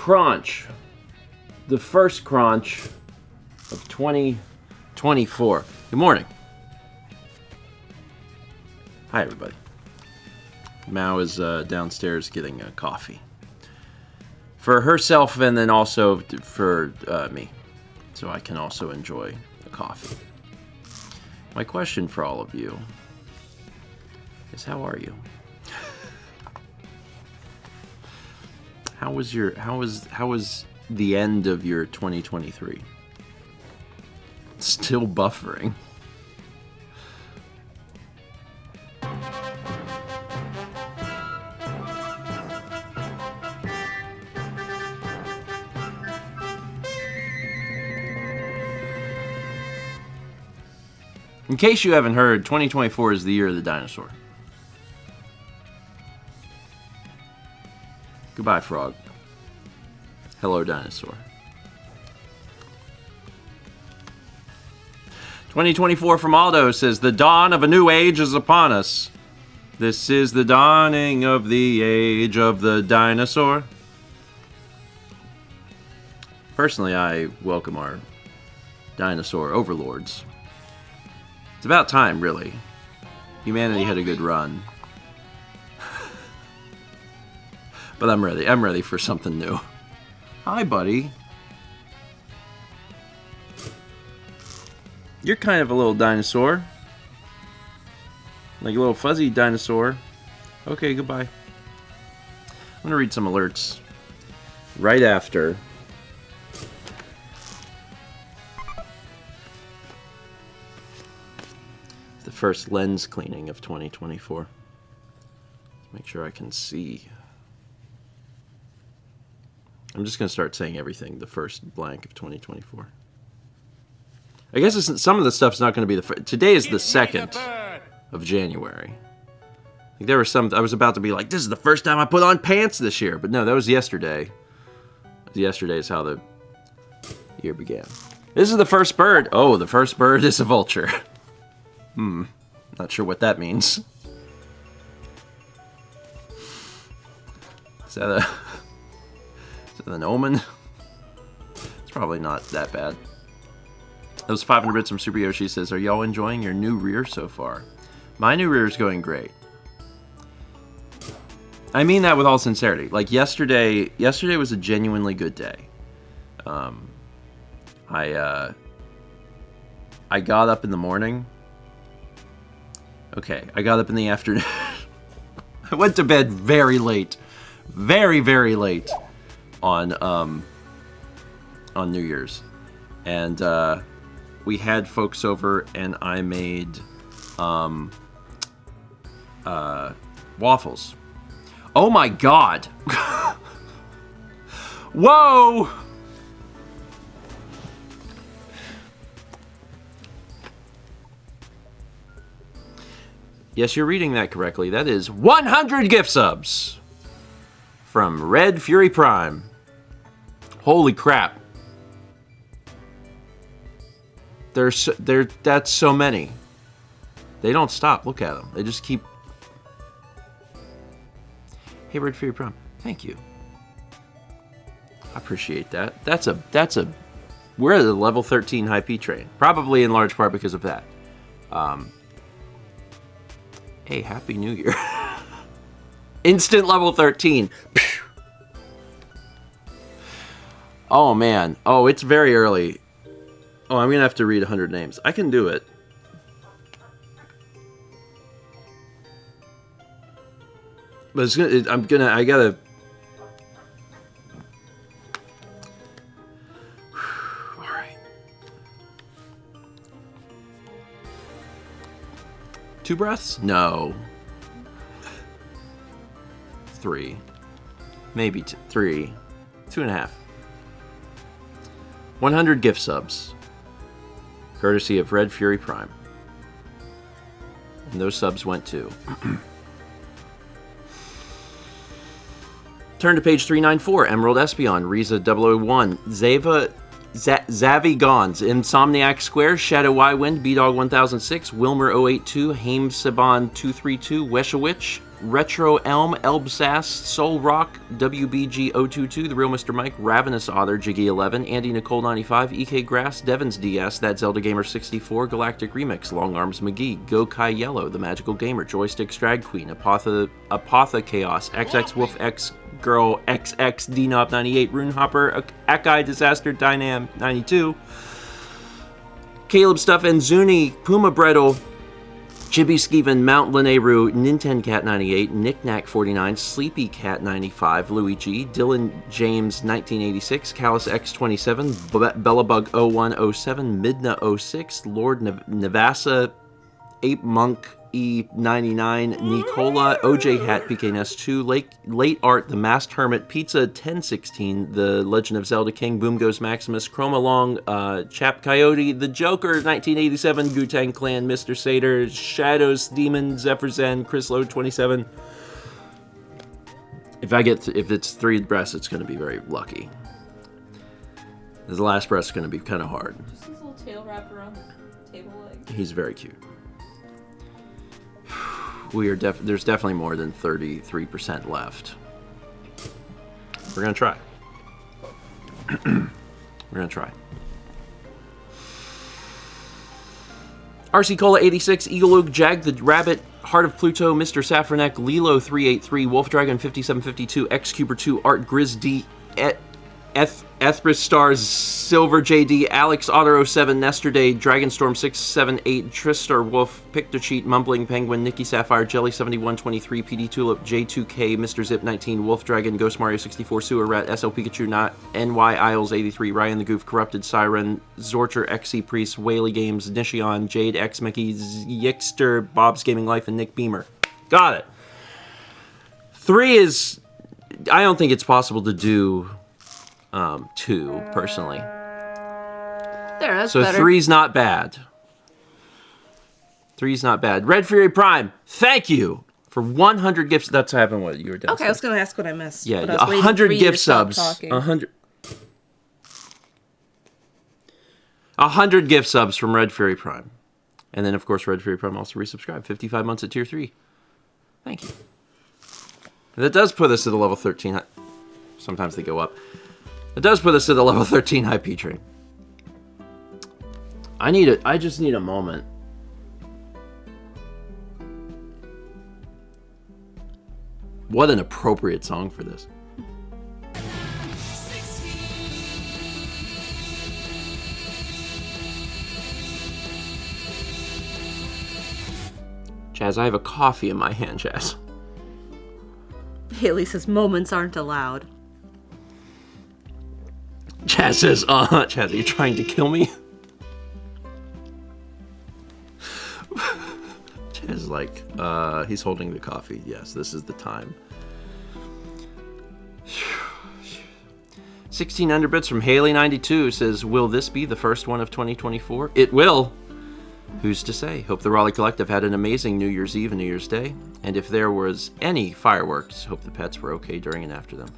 crunch. The first crunch of 2024. Good morning. Hi, everybody. Mao is downstairs getting a coffee. For herself and then also for me. So I can also enjoy a coffee. My question for all of you is, how are you? How was the end of your 2023? Still buffering. In case you haven't heard, 2024 is the year of the dinosaur. Goodbye, frog. Hello, dinosaur. 2024 from Aldo says, the dawn of a new age is upon us. This is the dawning of the age of the dinosaur. Personally, I welcome our dinosaur overlords. It's about time, really. Humanity had a good run. But I'm ready. I'm ready for something new. Hi, buddy. You're kind of a little dinosaur. Like a little fuzzy dinosaur. Okay, goodbye. I'm going to read some alerts right after. The first lens cleaning of 2024. Make sure I can see. I'm just going to start saying everything. The first blank of 2024. I guess some of the stuff's not going to be the first. Today is the 2nd of January. Like there were some. I was about to be like, this is the first time I put on pants this year. But no, that was yesterday. Yesterday is how the year began. This is the first bird. Oh, the first bird is a vulture. Not sure what that means. Is that an omen? It's probably not that bad. That was 500 bits from Super Yoshi. Says, are y'all enjoying your new rear so far? My new rear is going great. I mean that with all sincerity. Like yesterday was a genuinely good day. I got up in the morning. Okay, I got up in the afternoon. I went to bed very late. Very, very late on New Year's. And we had folks over and I made waffles. Oh my god. Whoa! Yes, you're reading that correctly. That is 100 gift subs from Red Fury Prime. Holy crap. That's so many. They don't stop. Look at them. They just keep. Hey, Red Fury Prime. Thank you. I appreciate that. We're at the level 13 high P train. Probably in large part because of that. Hey, Happy New Year. Instant level 13. Oh, man. Oh, it's very early. Oh, I'm going to have to read 100 names. I can do it. But I gotta... Alright. 2 breaths? No. 3. Maybe 3. 2.5. 100 gift subs. Courtesy of Red Fury Prime. And those subs went to... Turn to page 394. Emerald Espion, Riza 001, Zeva Zavi Gons, Insomniac Square, Shadow Y Wind, B-Dog 1006, Wilmer 082, Haim Saban 232, Weshawich, Retro Elm, Elbsass, Soul Rock, WBG 022, The Real Mr. Mike, Ravenous Otter, Jiggy 11, Andy Nicole 95, EK Grass, Devins DS, That Zelda Gamer 64, Galactic Remix, Long Arms McGee, Go Kai Yellow, The Magical Gamer, Joysticks Drag Queen, Apotha Chaos, XX Wolf X Girl, XX DNOB 98, Runehopper, Akai Disaster Dynam 92, Caleb Stuff and Zuni, Puma Brettle, Chibi Skeven, Mount Leneru, Nintendo Cat 98, Knickknack 49, Sleepy Cat 95, Louis G, Dylan James 1986, Callus X 27, Bellabug 0107, Midna 06, Lord Navassa, Ape Monk E99, Nicola, OJ Hat, PKNS 2, Late Art, The Masked Hermit, Pizza 1016, The Legend of Zelda King, Boom Goes Maximus, Chroma Long, Chap Coyote, The Joker 1987, Wu-Tang Clan, Mr. Sater, Shadows, Demon, Zephyr Zen, Chris Load 27. If it's 3 breasts, it's going to be very lucky. The last breast is going to be kind of hard. Just his little tail wrapped around the table leg. He's very cute. There's definitely more than 33% left. We're gonna try. We're gonna try. RC Cola 86, Eagle Oak, Jag the Rabbit, Heart of Pluto, Mr. Safranek, Lilo 383, Wolf Dragon 5752, X Cuber 2, Art Grizz D, Ethris Stars, Silver JD, Alex Otter 07, Nestor Day, Dragonstorm 678, Tristar Wolf, Pictocheat, Mumbling Penguin, Nikki Sapphire, Jelly 7123, PD Tulip, J2K, Mr. Zip 19, Wolf Dragon, Ghost Mario 64, Sewer Rat, SL Pikachu, Not NY Isles 83, Ryan the Goof, Corrupted Siren, Zorcher, XC Priest, Whaley Games, Nishion, Jade, X Mickey, Yixter, Bob's Gaming Life, and Nick Beamer. Got it. 3 is... I don't think it's possible to do 2, personally. There, that's so better. 3's not bad. 3's not bad. Red Fury Prime, thank you for 100 gifts. That's happened what you were doing. Okay, I was going to ask what I missed. Yeah, but I was 100 gift subs. 100 gift subs from Red Fury Prime. And then, of course, Red Fury Prime also resubscribed. 55 months at Tier 3. Thank you. That does put us at a level 13. Sometimes they go up. It does put us at the level 13 IP train. I just need a moment. What an appropriate song for this. Chaz, I have a coffee in my hand, Chaz. Haley says moments aren't allowed. Chaz says, Chaz, are you trying to kill me? Chaz is like, he's holding the coffee. Yes, this is the time. 16 underbits from Haley92 says, will this be the first one of 2024? It will. Who's to say? Hope the Raleigh Collective had an amazing New Year's Eve and New Year's Day. And if there was any fireworks, hope the pets were okay during and after them.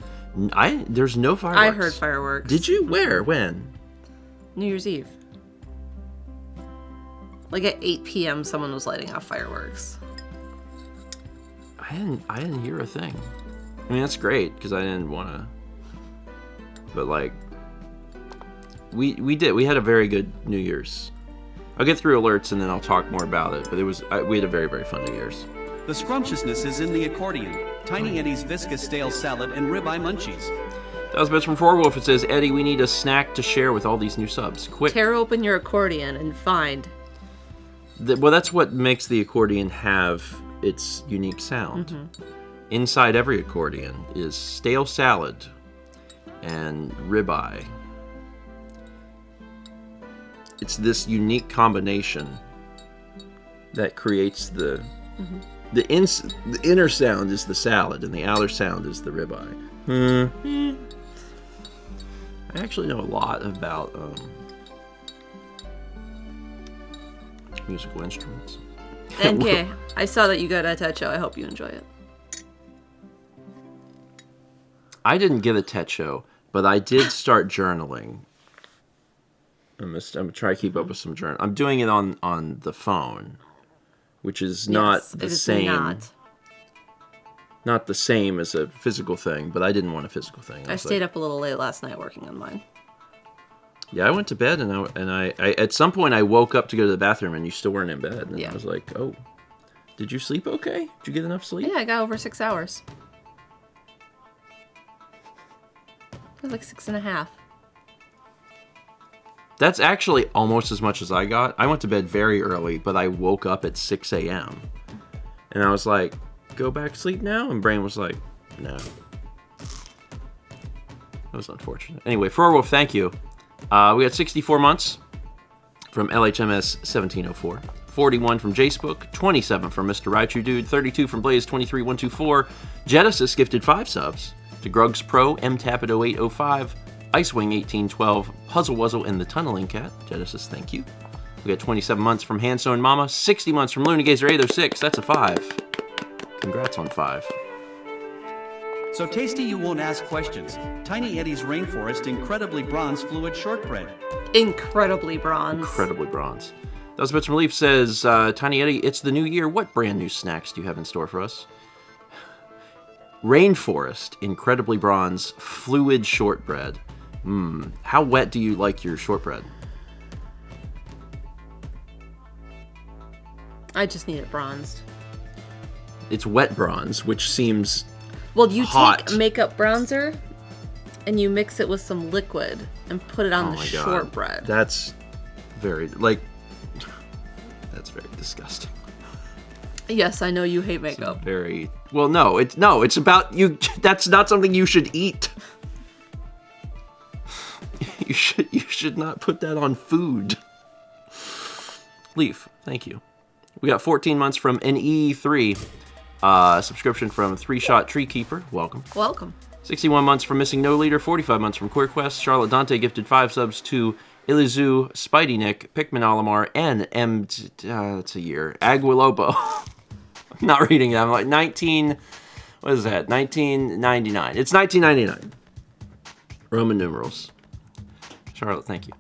There's no fireworks. I heard fireworks. Did you? Where? When? New Year's Eve. Like at 8 p.m. someone was lighting off fireworks. I didn't hear a thing. I mean, that's great, because I didn't want to. But, like, we did. We had a very good New Year's. I'll get through alerts and then I'll talk more about it. But we had a very, very fun New Year's. The scrumptiousness is in the accordion. Tiny Eddie's viscous stale salad and ribeye munchies. That was best from 4Wolf. It says, Eddie, we need a snack to share with all these new subs. Quick. Tear open your accordion and find. Well, that's what makes the accordion have its unique sound. Mm-hmm. Inside every accordion is stale salad and ribeye. It's this unique combination that creates the inner sound is the salad and the outer sound is the ribeye. I actually know a lot about musical instruments. NK, I saw that you got a Techo. I hope you enjoy it. I didn't get a Techo, but I did start journaling I'm gonna try to keep up with some journal. I'm doing it on the phone, which is not the same. Not the same as a physical thing, but I didn't want a physical thing. I stayed up a little late last night working on mine. Yeah, I went to bed, and I at some point I woke up to go to the bathroom, and you still weren't in bed. And I was like, oh, did you sleep okay? Did you get enough sleep? Yeah, I got over 6 hours. It was like 6.5. That's actually almost as much as I got. I went to bed very early, but I woke up at 6 a.m. And I was like, go back to sleep now? And Brain was like, no. That was unfortunate. Anyway, for Wolf, thank you. We got 64 months from LHMS 1704. 41 from Jacebook. 27 from Mr. Raichu Dude. 32 from Blaze 23124. Genesis gifted 5 subs to Grugs Pro, MTAP at 0805. Icewing 1812, Puzzle Wuzzle, and the Tunneling Cat. Genesis, thank you. We got 27 months from Handstone Mama, 60 months from Lunagazer 806. That's a 5. Congrats on 5. So tasty you won't ask questions. Tiny Eddie's Rainforest Incredibly Bronze Fluid Shortbread. Incredibly bronze. Incredibly bronze. That was Bits from Leaf says, Tiny Eddie, it's the new year. What brand new snacks do you have in store for us? Rainforest Incredibly Bronze Fluid Shortbread. How wet do you like your shortbread? I just need it bronzed. It's wet bronze, which seems Well, you hot. take makeup bronzer and you mix it with some liquid and put it on the God. shortbread. That's very, that's very disgusting. Yes, I know you hate makeup. Very, well, no, it's about you. That's not something you should eat. You should not put that on food. Leaf, thank you. We got 14 months from NE3. Subscription from 3-Shot Tree Keeper. Welcome. Welcome. 61 months from Missing No Leader. 45 months from Queer Quest. Charlotte Dante gifted 5 subs to Ilizu, Spidey Nick, Pikmin Olimar, and that's a year. Aguilopo. I'm not reading it. I'm like what is that? 1999. It's 1999. Roman numerals. Charlotte, thank you.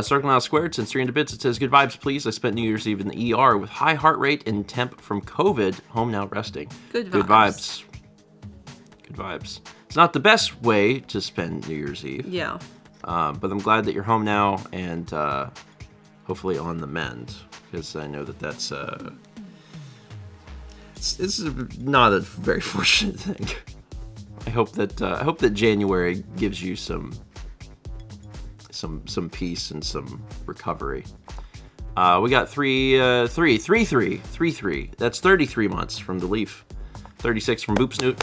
Circle Now Squared, since 300 bits, it says, good vibes, please. I spent New Year's Eve in the ER with high heart rate and temp from COVID. Home now resting. Good vibes. Good vibes. Good vibes. It's not the best way to spend New Year's Eve. Yeah. But I'm glad that you're home now and hopefully on the mend. Because I know that that's... this is not a very fortunate thing. I hope that January gives you some peace and some recovery. We got 3. That's 33 months from the Leaf. 36 from Boop Snoot.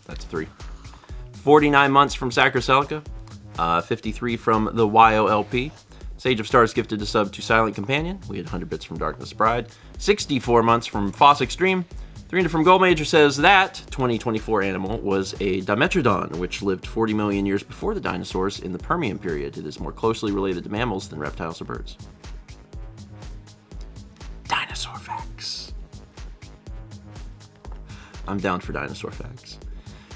That's 3. 49 months from Sacrocelica. 53 from the YOLP. Sage of Stars gifted a sub to Silent Companion. We had 100 bits from Darkness Bride. 64 months from Foss Extreme. 300 from Gold Major says that 2024 animal was a Dimetrodon, which lived 40 million years before the dinosaurs in the Permian period. It is more closely related to mammals than reptiles or birds. Dinosaur facts. I'm down for dinosaur facts.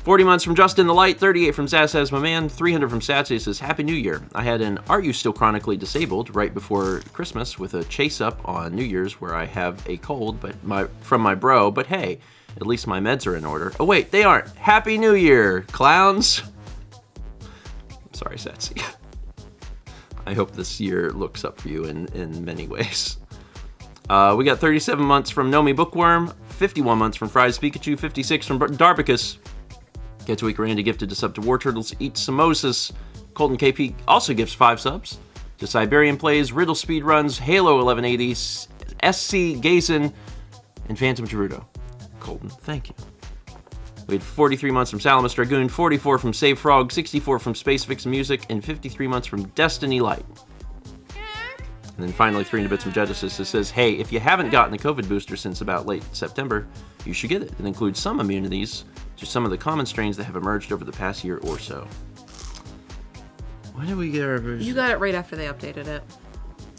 40 months from Justin the Light, 38 from Zaz Says My Man, 300 from Satsy says, Happy New Year. I had an Are You Still Chronically Disabled right before Christmas with a chase up on New Year's where I have a cold from my bro, but hey, at least my meds are in order. Oh wait, they aren't. Happy New Year, clowns. I'm sorry, Satsy. I hope this year looks up for you in many ways. We got 37 months from Nomi Bookworm, 51 months from Fries Pikachu, 56 from Darbicus. Get to Week Randy gifted a sub to War Turtles Eat Samosas. Colton KP also gives 5 subs to Siberian Plays, Riddle Speedruns, Halo 1180, SC Gazin, and Phantom Gerudo. Colton, thank you. We had 43 months from Salamis Dragoon, 44 from Save Frog, 64 from Space Fix Music, and 53 months from Destiny Light. And then finally 300 bits from Genesis that says, hey, if you haven't gotten the COVID booster since about late September, you should get it. It includes some immunities to some of the common strains that have emerged over the past year or so. When did we get our booster? You got it right after they updated it.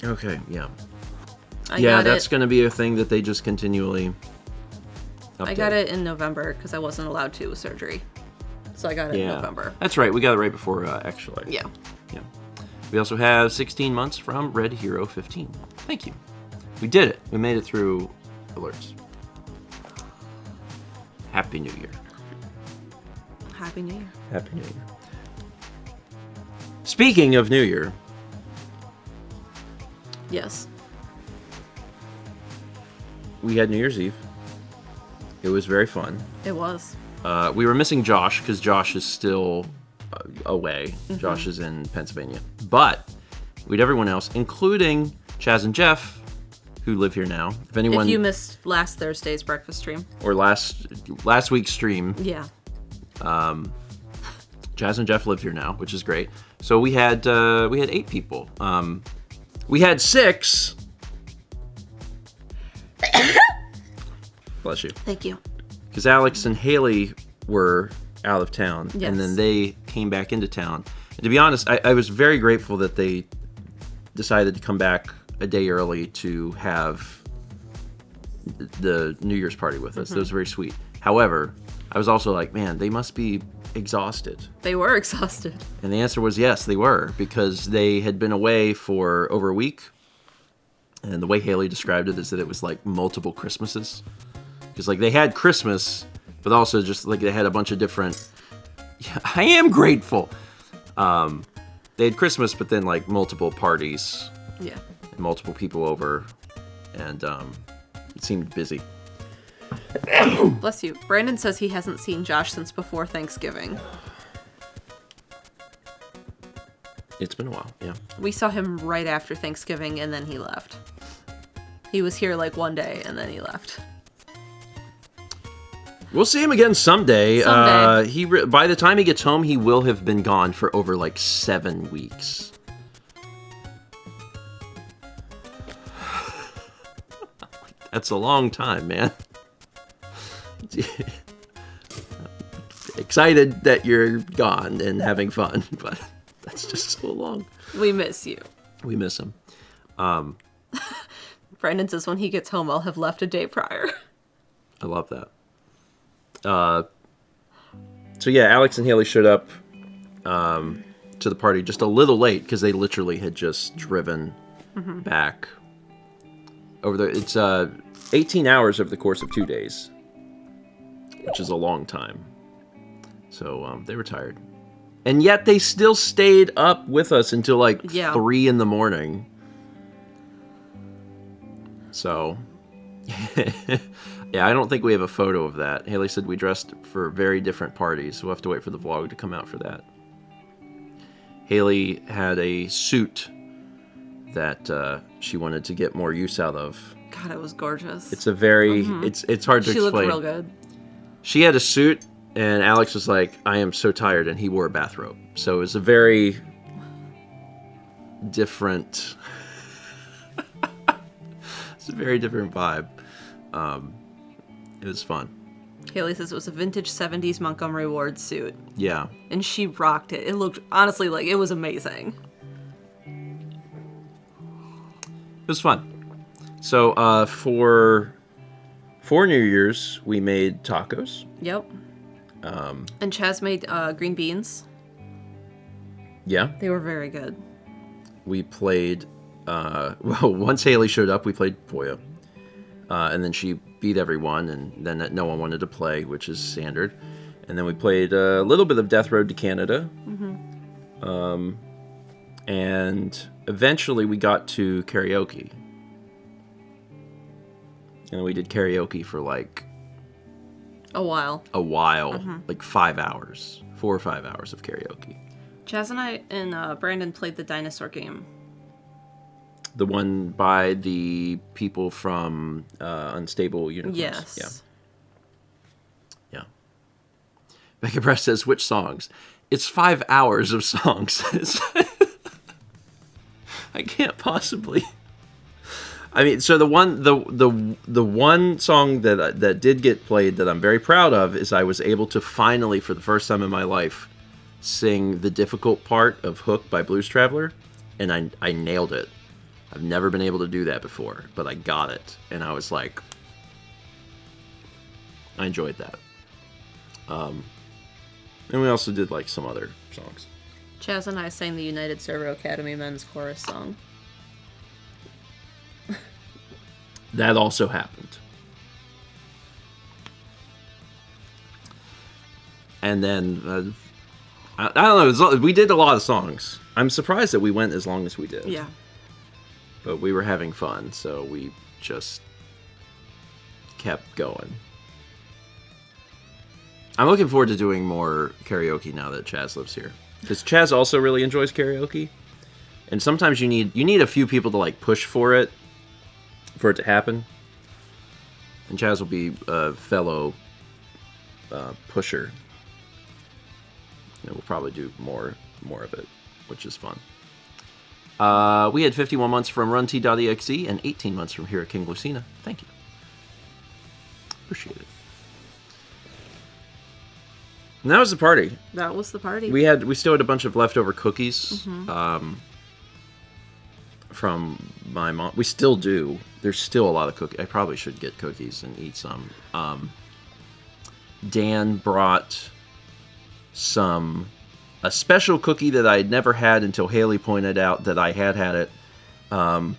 Okay, yeah. That's going to be a thing that they just continually update. I got it in November because I wasn't allowed to with surgery. So I got it in November. That's right. We got it right before X-Life. Yeah. Yeah. We also have 16 months from Red Hero 15. Thank you. We did it. We made it through alerts. Happy New Year. Happy New Year. Happy New Year. Speaking of New Year, Yes. we had New Year's Eve. It was very fun. It was. We were missing Josh because Josh is still away. Josh is in Pennsylvania. But we had everyone else, including Chaz and Jeff, who live here now. If anyone, If you missed last Thursday's breakfast stream. or last week's stream, Yeah. Chaz and Jeff live here now, which is great. So we had 8 people. We had 6. Bless you. Thank you. Because Alex and Haley were out of town, Yes. and then they came back into town. And to be honest, I was very grateful that they decided to come back a day early to have the New Year's party with us. That was very sweet. However, I was also like, man, they must be exhausted. They were exhausted. And the answer was yes, they were, because they had been away for over a week. And the way Haley described it is that it was like multiple Christmases. Because like they had Christmas, but also just like they had a bunch of different... Yeah, I am grateful. They had Christmas, but then like multiple parties, Yeah. and multiple people over, and it seemed busy. Bless you. Brandon says he hasn't seen Josh since before Thanksgiving. It's been a while, yeah. We saw him right after Thanksgiving and then he left. He was here like one day and then he left. We'll see him again someday. Someday. By the time he gets home, he will have been gone for over like 7 weeks. That's a long time, man. Excited that you're gone and having fun, but that's just so long. We miss you. We miss him. Brandon says when he gets home, I'll have left a day prior. I love that. So yeah, Alex and Haley showed up to the party just a little late because they literally had just driven back over there. It's 18 hours over the course of 2 days, which is a long time. So they were tired. And yet they still stayed up with us until like 3 in the morning. So, yeah, I don't think we have a photo of that. Haley said we dressed for very different parties, so we'll have to wait for the vlog to come out for that. Haley had a suit that she wanted to get more use out of. God, it was gorgeous. It's a very, it's hard to explain. She looked real good. She had a suit, and Alex was like, I am so tired, and he wore a bathrobe. So it was a very different, it's a very different vibe. It was fun. Haley says it was a vintage 70s Montgomery Ward suit. Yeah. And she rocked it. It looked, honestly, like, it was amazing. It was fun. So for New Year's, we made tacos. Yep. And Chaz made green beans. Yeah. They were very good. We played, well, once Haley showed up, we played Poyo. And then she beat everyone, and then no one wanted to play, which is standard. And then we played a little bit of Death Road to Canada. And eventually we got to karaoke. And we did karaoke for like... A while. Like 5 hours. 4 or 5 hours of karaoke. Chaz and I and Brandon played the dinosaur game. The one by the people from Unstable Unicorns. Yes. Yeah. Becca Press says, which songs? It's 5 hours of songs. I can't possibly. I mean, so the one song that did get played that I'm very proud of is I was able to finally, for the first time in my life, sing the difficult part of Hook by Blues Traveler, and I nailed it. I've never been able to do that before, but I got it, and I was like, I enjoyed that. And we also did like some other songs. Chaz and I sang the United Servo Academy men's chorus song. That also happened. And then, I don't know, we did a lot of songs. I'm surprised that we went as long as we did. Yeah. But we were having fun, so we just kept going. I'm looking forward to doing more karaoke now that Chaz lives here. Because Chaz also really enjoys karaoke. And sometimes you need a few people to like push for it to happen. And Chaz will be a fellow pusher. And we'll probably do more of it, which is fun. We had 51 months from RunT.exe and 18 months from here at King Lucina. Thank you. Appreciate it. And that was the party. That was the party. We still had a bunch of leftover cookies from my mom. We still do. There's still a lot of cookies. I probably should get cookies and eat some. Dan brought a special cookie that I had never had until Haley pointed out that I had it from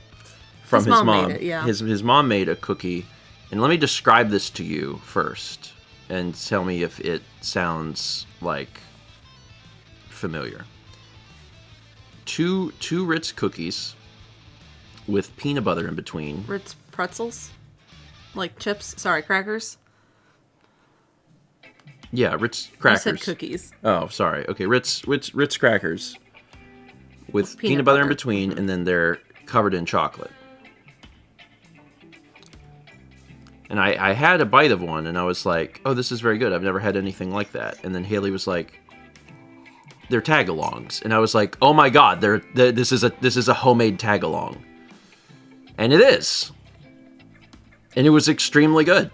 his mom. Made it, yeah. His mom made a cookie. And let me describe this to you first and tell me if it sounds like familiar. Two Ritz cookies with peanut butter in between. Ritz pretzels? Like chips? Sorry, crackers? Yeah, Ritz crackers. I said cookies. Oh, sorry. Okay, Ritz crackers with peanut butter in between, and then they're covered in chocolate. And I had a bite of one, and I was like, oh, this is very good. I've never had anything like that. And then Haley was like, they're tag-alongs. And I was like, oh my god, this is a homemade tag-along. And it is. And it was extremely good.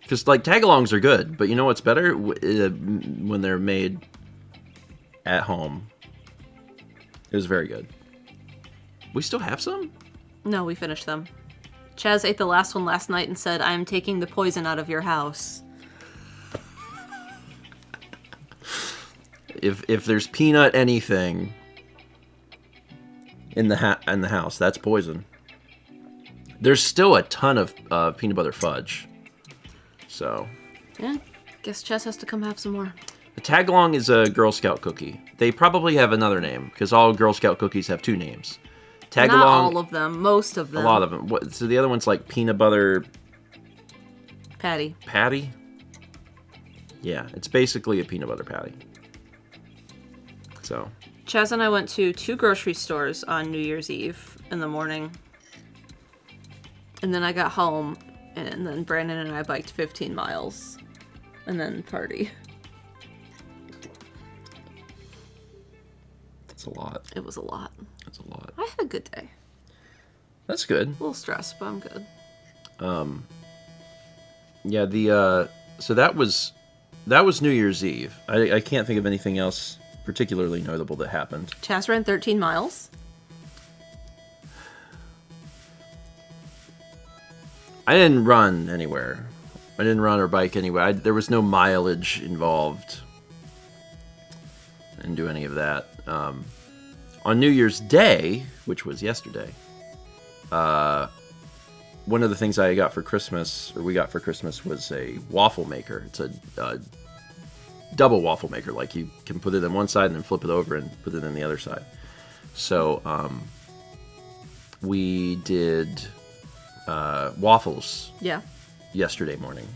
Because, like, tag-alongs are good, but you know what's better? When they're made at home. It was very good. We still have some? No, we finished them. Chaz ate the last one last night and said, I'm taking the poison out of your house. If there's peanut anything in the house, that's poison. There's still a ton of peanut butter fudge. So, yeah, guess Chess has to come have some more. A tag-along is a Girl Scout cookie. They probably have another name, because all Girl Scout cookies have two names. Tag-along... Not all of them, most of them. A lot of them. So the other one's like peanut butter... Patty. Patty? Yeah, it's basically a peanut butter patty. So... Chaz and I went to 2 grocery stores on New Year's Eve in the morning. And then I got home, and then Brandon and I biked 15 miles. And then party. That's a lot. It was a lot. That's a lot. I had a good day. That's good. A little stressed, but I'm good. Yeah, so that was New Year's Eve. I can't think of anything else particularly notable that happened. Chaz ran 13 miles. I didn't run anywhere. I didn't run or bike anywhere. There was no mileage involved. I didn't do any of that. On New Year's Day, which was yesterday, one of the things I got for Christmas, or we got for Christmas, was a waffle maker. It's a double waffle maker. Like, you can put it on one side and then flip it over and put it on the other side. So, we did waffles yesterday morning.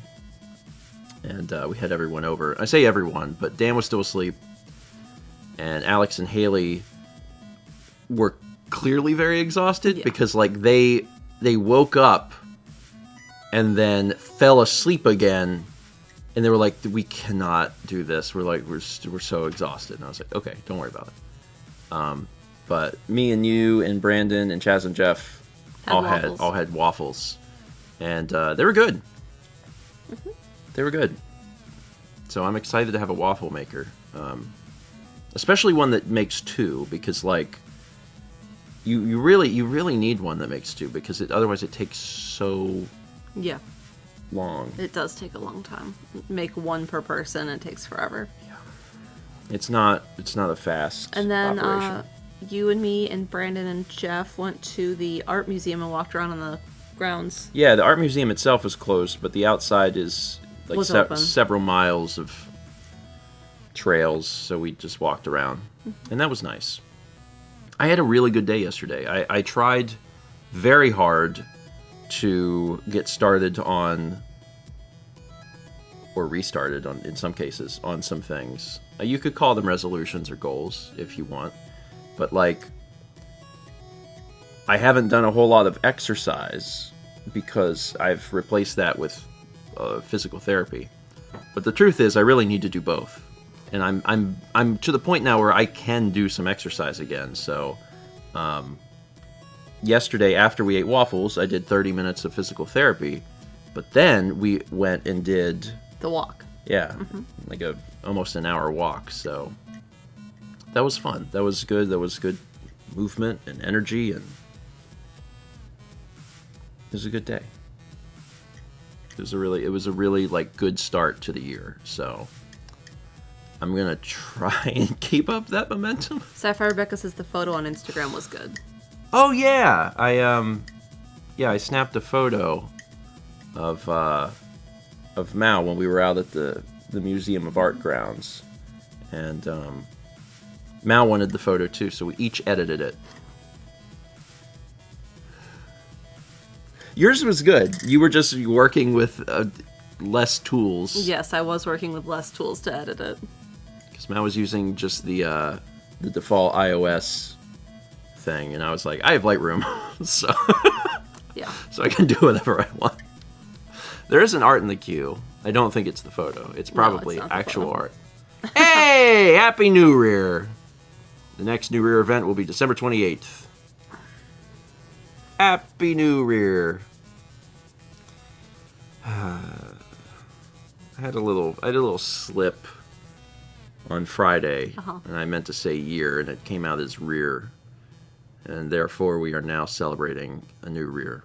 And we had everyone over. I say everyone, but Dan was still asleep. And Alex and Haley were clearly very exhausted because, like, they woke up and then fell asleep again, and they were like, we cannot do this. We're so exhausted. And I was like, okay, don't worry about it. But me and you and Brandon and Chaz and Jeff all had waffles, and they were good. Mm-hmm. They were good. So I'm excited to have a waffle maker, especially one that makes 2, because, like, you really need one that makes 2, because otherwise it takes so long. It does take a long time. Make 1 per person, it takes forever. Yeah. It's not a fast And then operation. you and me and Brandon and Jeff went to the art museum and walked around on the grounds. Yeah, the art museum itself is closed, but the outside is like Was open. several miles of trails, so we just walked around. And that was nice. I had a really good day yesterday. I tried very hard to get started on, or restarted on, in some cases, on some things. You could call them resolutions or goals if you want, but like, I haven't done a whole lot of exercise because I've replaced that with physical therapy. But the truth is, I really need to do both, and I'm to the point now where I can do some exercise again. So, yesterday after we ate waffles, I did 30 minutes of physical therapy, but then we went and did The walk. yeah, like almost an hour walk. So that was fun. That was good. That was good movement and energy, and it was a good day. It was a really like good start to the year. So I'm gonna try and keep up that momentum. Sapphire Rebecca says the photo on Instagram was good. Oh yeah, I snapped a photo of Mao when we were out at the Museum of Art grounds, and Mao wanted the photo too, so we each edited it. Yours was good. You were just working with less tools. Yes, I was working with less tools to edit it. Because Mao was using just the default iOS thing, and I was like, I have Lightroom, so Yeah. so I can do whatever I want. There is an art in the queue. I don't think it's the photo. It's probably not the actual photo. art. Hey, Happy New Year! The next New Year event will be December 28th. Happy New Year! I had a little slip on Friday, and I meant to say year, and it came out as rear, and therefore we are now celebrating a new rear.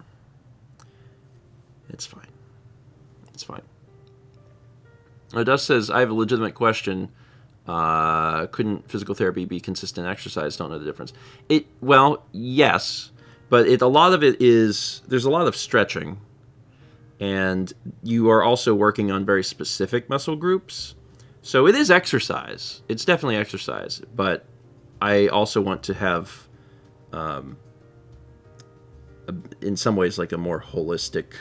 It's fine. It's fine. Dust says, I have a legitimate question. Couldn't physical therapy be consistent exercise? Don't know the difference. Well, yes, but a lot of it is, there's a lot of stretching, and you are also working on very specific muscle groups. So it is exercise. It's definitely exercise, but I also want to have, in some ways, like a more holistic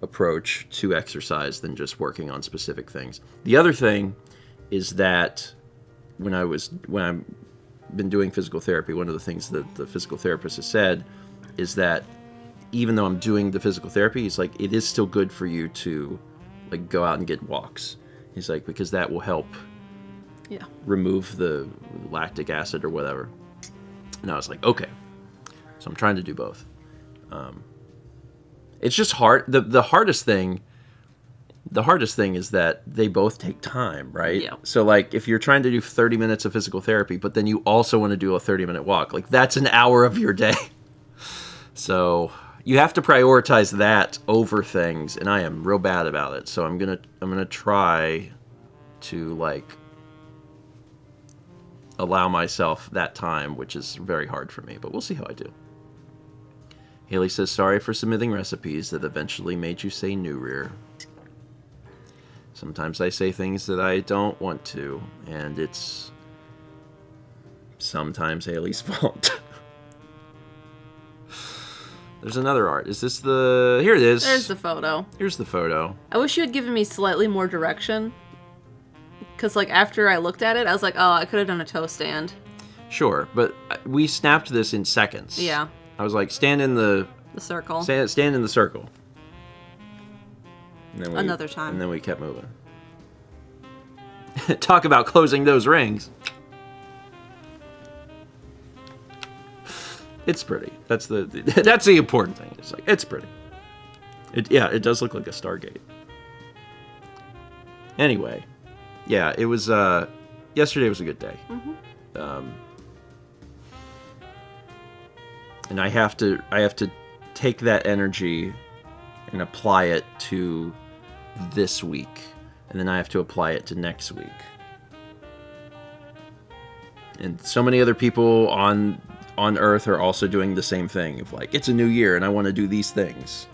approach to exercise than just working on specific things. The other thing is that when I've been doing physical therapy, one of the things that the physical therapist has said is that even though I'm doing the physical therapy, he's like, it is still good for you to like go out and get walks. He's like, because that will help remove the lactic acid or whatever. And I was like, okay. So I'm trying to do both. It's just hard. The hardest thing is that they both take time, right? Yeah. So like if you're trying to do 30 minutes of physical therapy, but then you also want to do a 30-minute walk, like that's an hour of your day. So you have to prioritize that over things, and I am real bad about it. So I'm gonna try to like allow myself that time, which is very hard for me, but we'll see how I do. Haley says, sorry for submitting recipes that eventually made you say new rear. Sometimes I say things that I don't want to, and it's sometimes Haley's fault. There's another art. Is this the... Here it is. There's the photo. Here's the photo. I wish you had given me slightly more direction. Because, like, after I looked at it, I was like, oh, I could have done a toe stand. Sure, but we snapped this in seconds. Yeah. I was like, stand in the circle. Stand in the circle. And then Another time. And then we kept moving. Talk about closing those rings. It's pretty. That's the important thing. It's like, it's pretty. It does look like a Stargate. Anyway, yeah, it was, yesterday was a good day. Mm-hmm. And I have to take that energy and apply it to this week. And then I have to apply it to next week. And so many other people on Earth are also doing the same thing. Of like, it's a new year and I want to do these things.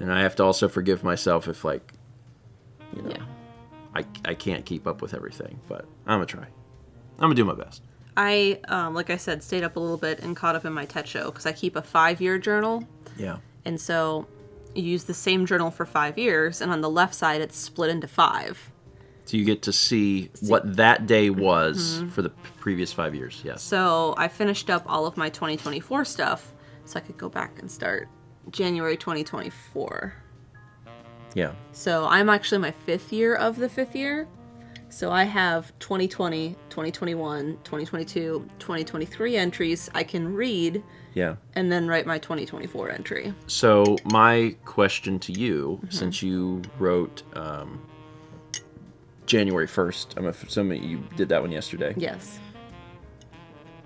And I have to also forgive myself if, like, you know, I can't keep up with everything. But I'm going to try. I'm going to do my best. I, like I said, stayed up a little bit and caught up in my Tet Show because I keep a 5-year journal. Yeah. And so you use the same journal for 5 years, and on the left side, it's split into 5. So you get to see what that day was for the previous 5 years. Yes. So I finished up all of my 2024 stuff so I could go back and start January 2024. Yeah. So I'm actually my 5th year of the 5th year. So I have 2020, 2021, 2022, 2023 entries I can read. Yeah. And then write my 2024 entry. So my question to you, since you wrote January 1st, I'm assuming you did that one yesterday. Yes.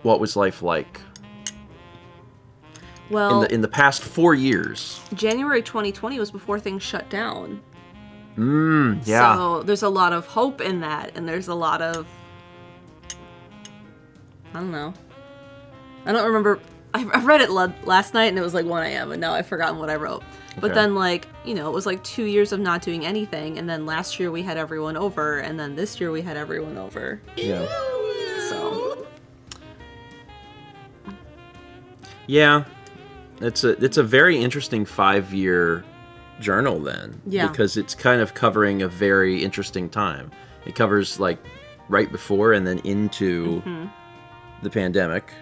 What was life like? Well, In the past 4 years. January 2020 was before things shut down. Yeah. So there's a lot of hope in that, and there's a lot of, I don't know. I don't remember. I read it last night, and it was like 1 a.m., and now I've forgotten what I wrote. But then, like, you know, it was like 2 years of not doing anything, and then last year we had everyone over, and then this year we had everyone over. Yeah. So. Yeah. It's a very interesting 5-year journal then. Yeah. Because it's kind of covering a very interesting time. It covers, like, right before and then into the pandemic.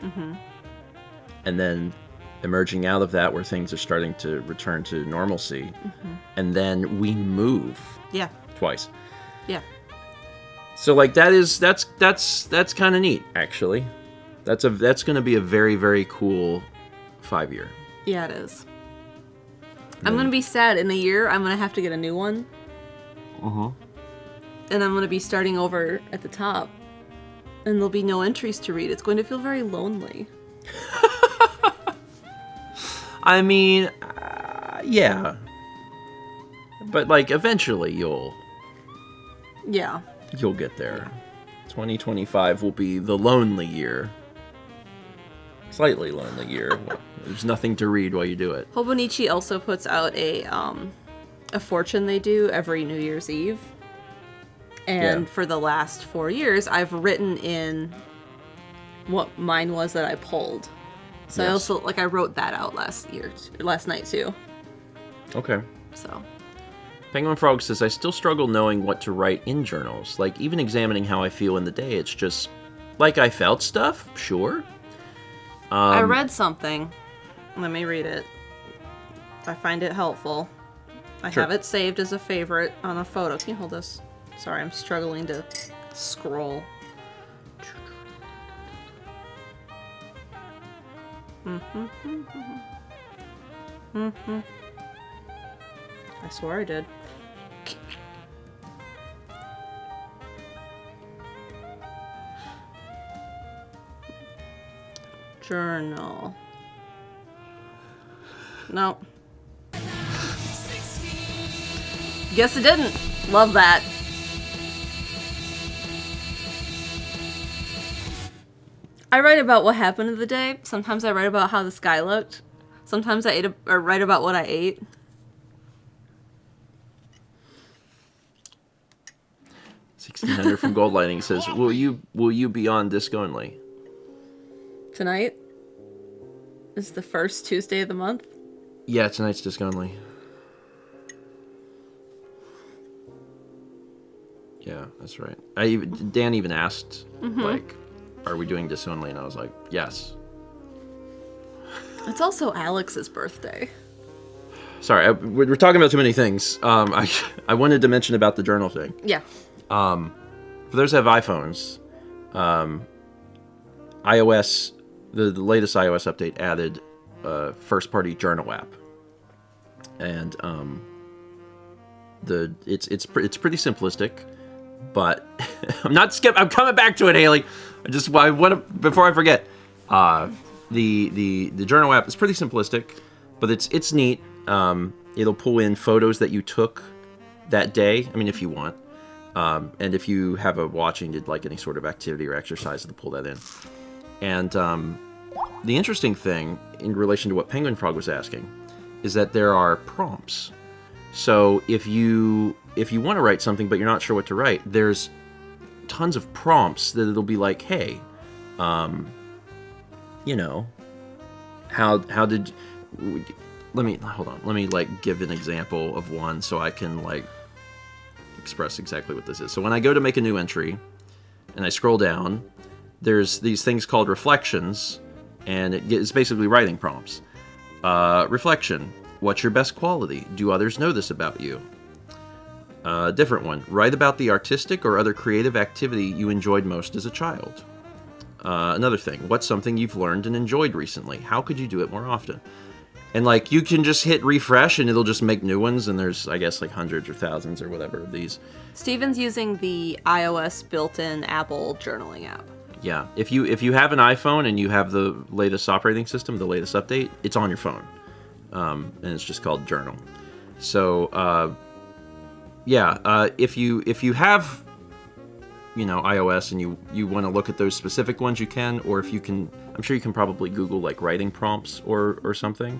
And then emerging out of that where things are starting to return to normalcy. And then we move. Yeah. Twice. Yeah. So, like, that's kind of neat, actually. That's going to be a very, very cool 5-year. Yeah, it is. I'm going to be sad. In a year, I'm going to have to get a new one. And I'm going to be starting over at the top. And there'll be no entries to read. It's going to feel very lonely. I mean, yeah. But, like, eventually you'll get there. 2025 will be the lonely year. Slightly lonely year. There's nothing to read while you do it. Hobonichi also puts out a fortune they do every New Year's Eve. And for the last 4 years, I've written in what mine was that I pulled. So I also, like, I wrote that out last night too. Okay. So. Penguin Frog says, I still struggle knowing what to write in journals. Like, even examining how I feel in the day, it's just, like, I felt stuff, sure. I read something. Let me read it. I find it helpful. I have it saved as a favorite on a photo. Can you hold this? Sorry, I'm struggling to scroll. I swear I did. Journal. No. Guess it didn't. Love that. I write about what happened in the day. Sometimes I write about how the sky looked. Sometimes I write about what I ate. $1,600 from Gold Lighting says, will you be on disc only? Tonight is the first Tuesday of the month. Yeah, tonight's disc only. Yeah, that's right. Dan even asked, like, are we doing disc only? And I was like, yes. It's also Alex's birthday. Sorry, we're talking about too many things. I wanted to mention about the journal thing. Yeah. For those that have iPhones, iOS, the latest iOS update added a first-party journal app, and it's pretty simplistic, but I'm coming back to it, Haley. Before I forget, the journal app is pretty simplistic, but it's neat. It'll pull in photos that you took that day. I mean, if you want. And if you have a watch and did like any sort of activity or exercise, it'll pull that in. And the interesting thing in relation to what Penguin Frog was asking is that there are prompts. So if you want to write something but you're not sure what to write, there's tons of prompts that it'll be like, hey, you know, how did let me like give an example of one so I can like express exactly what this is. So when I go to make a new entry and I scroll down, there's these things called reflections, and it's basically writing prompts. Reflection: what's your best quality? Do others know this about you? Different one: write about the artistic or other creative activity you enjoyed most as a child. Another thing: what's something you've learned and enjoyed recently? How could you do it more often? And like you can just hit refresh and it'll just make new ones, and there's, I guess, like hundreds or thousands or whatever of these. Steven's using the iOS built-in Apple journaling app. Yeah, if you have an iPhone and you have the latest operating system, the latest update, it's on your phone, and it's just called Journal. So if you have, you know, iOS and you want to look at those specific ones, you can, or if you can, I'm sure you can probably Google like writing prompts or something.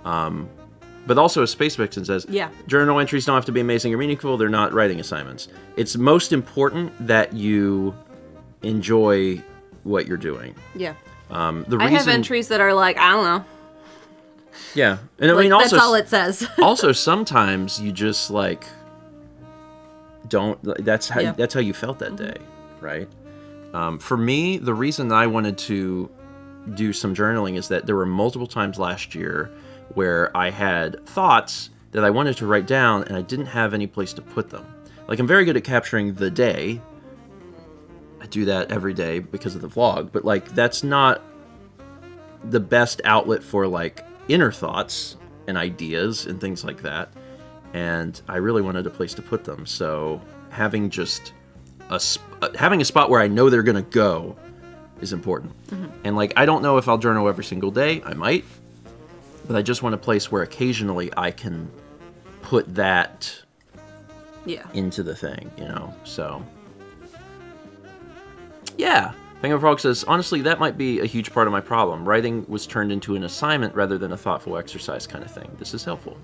But also, as Space Vixen says, journal entries don't have to be amazing or meaningful. They're not writing assignments. It's most important that you enjoy what you're doing. Yeah. I have entries that are like, I don't know. Yeah, and I like, mean, also that's all it says. also, sometimes you just like don't. That's how you felt that day, right? For me, the reason I wanted to do some journaling is that there were multiple times last year where I had thoughts that I wanted to write down and I didn't have any place to put them. Like, I'm very good at capturing the day. I do that every day because of the vlog, but like that's not the best outlet for like inner thoughts and ideas and things like that. And I really wanted a place to put them. So having just having a spot where I know they're gonna go is important. Mm-hmm. And like, I don't know if I'll journal every single day. I might, but I just want a place where occasionally I can put that into the thing, you know? So yeah. Penguin Frog says, honestly, that might be a huge part of my problem. Writing was turned into an assignment rather than a thoughtful exercise kind of thing. This is helpful.